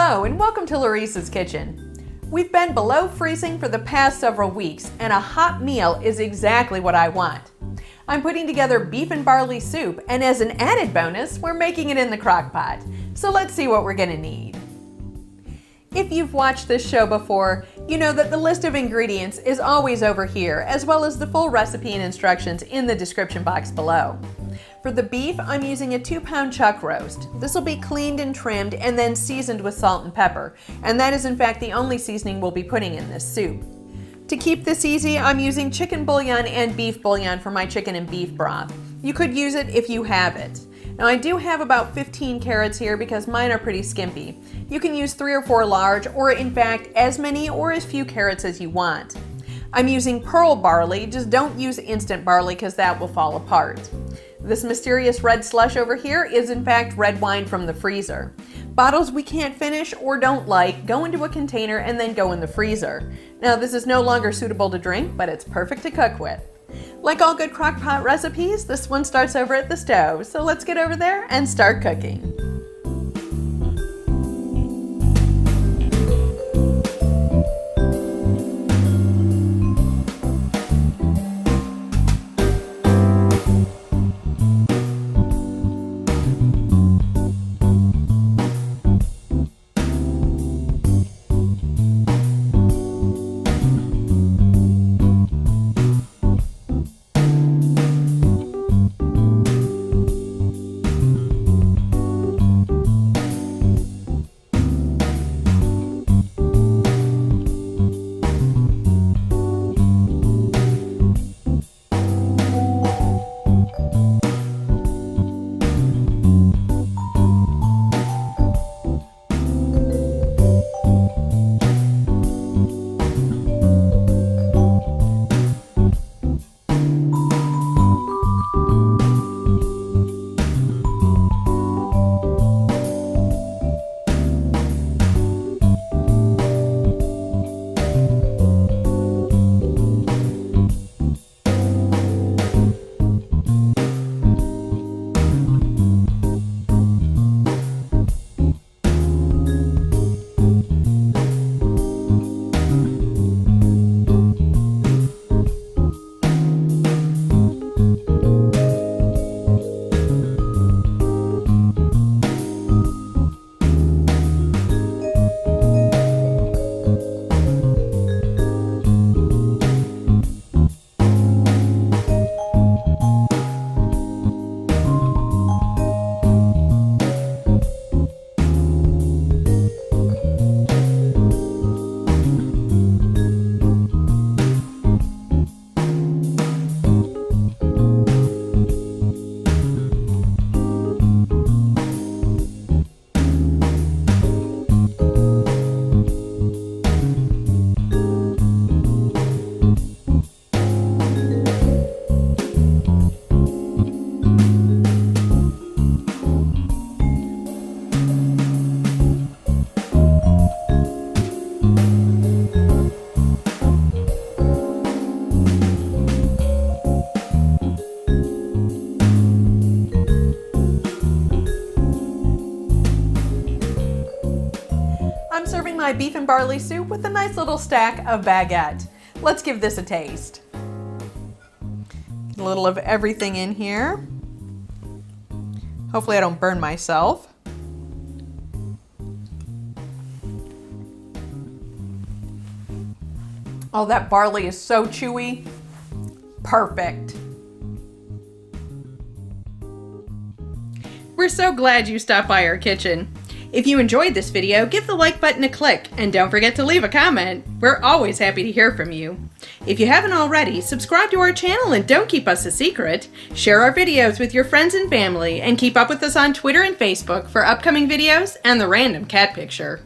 Hello and welcome to Larissa's Kitchen. We've been below freezing for the past several weeks and a hot meal is exactly what I want. I'm putting together beef and barley soup, and as an added bonus, we're making it in the crock pot. So let's see what we're gonna need. If you've watched this show before, you know that the list of ingredients is always over here, as well as the full recipe and instructions in the description box below. For the beef, I'm using a 2-pound chuck roast. This will be cleaned and trimmed and then seasoned with salt and pepper, and that is in fact the only seasoning we'll be putting in this soup. To keep this easy, I'm using chicken bouillon and beef bouillon for my chicken and beef broth. You could use it if you have it. Now I do have about 15 carrots here because mine are pretty skimpy. You can use 3 or 4 large, or in fact as many or as few carrots as you want. I'm using pearl barley, just don't use instant barley because that will fall apart. This mysterious red slush over here is in fact red wine from the freezer. Bottles we can't finish or don't like go into a container and then go in the freezer. Now this is no longer suitable to drink, but it's perfect to cook with. Like all good crock pot recipes, this one starts over at the stove, so let's get over there and start cooking. Serving my beef and barley soup with a nice little stack of baguette. Let's give this a taste. Get a little of everything in here. Hopefully I don't burn myself. Oh, that barley is so chewy. Perfect. We're so glad you stopped by our kitchen. If you enjoyed this video, give the like button a click and don't forget to leave a comment. We're always happy to hear from you. If you haven't already, subscribe to our channel and don't keep us a secret. Share our videos with your friends and family and keep up with us on Twitter and Facebook for upcoming videos and the random cat picture.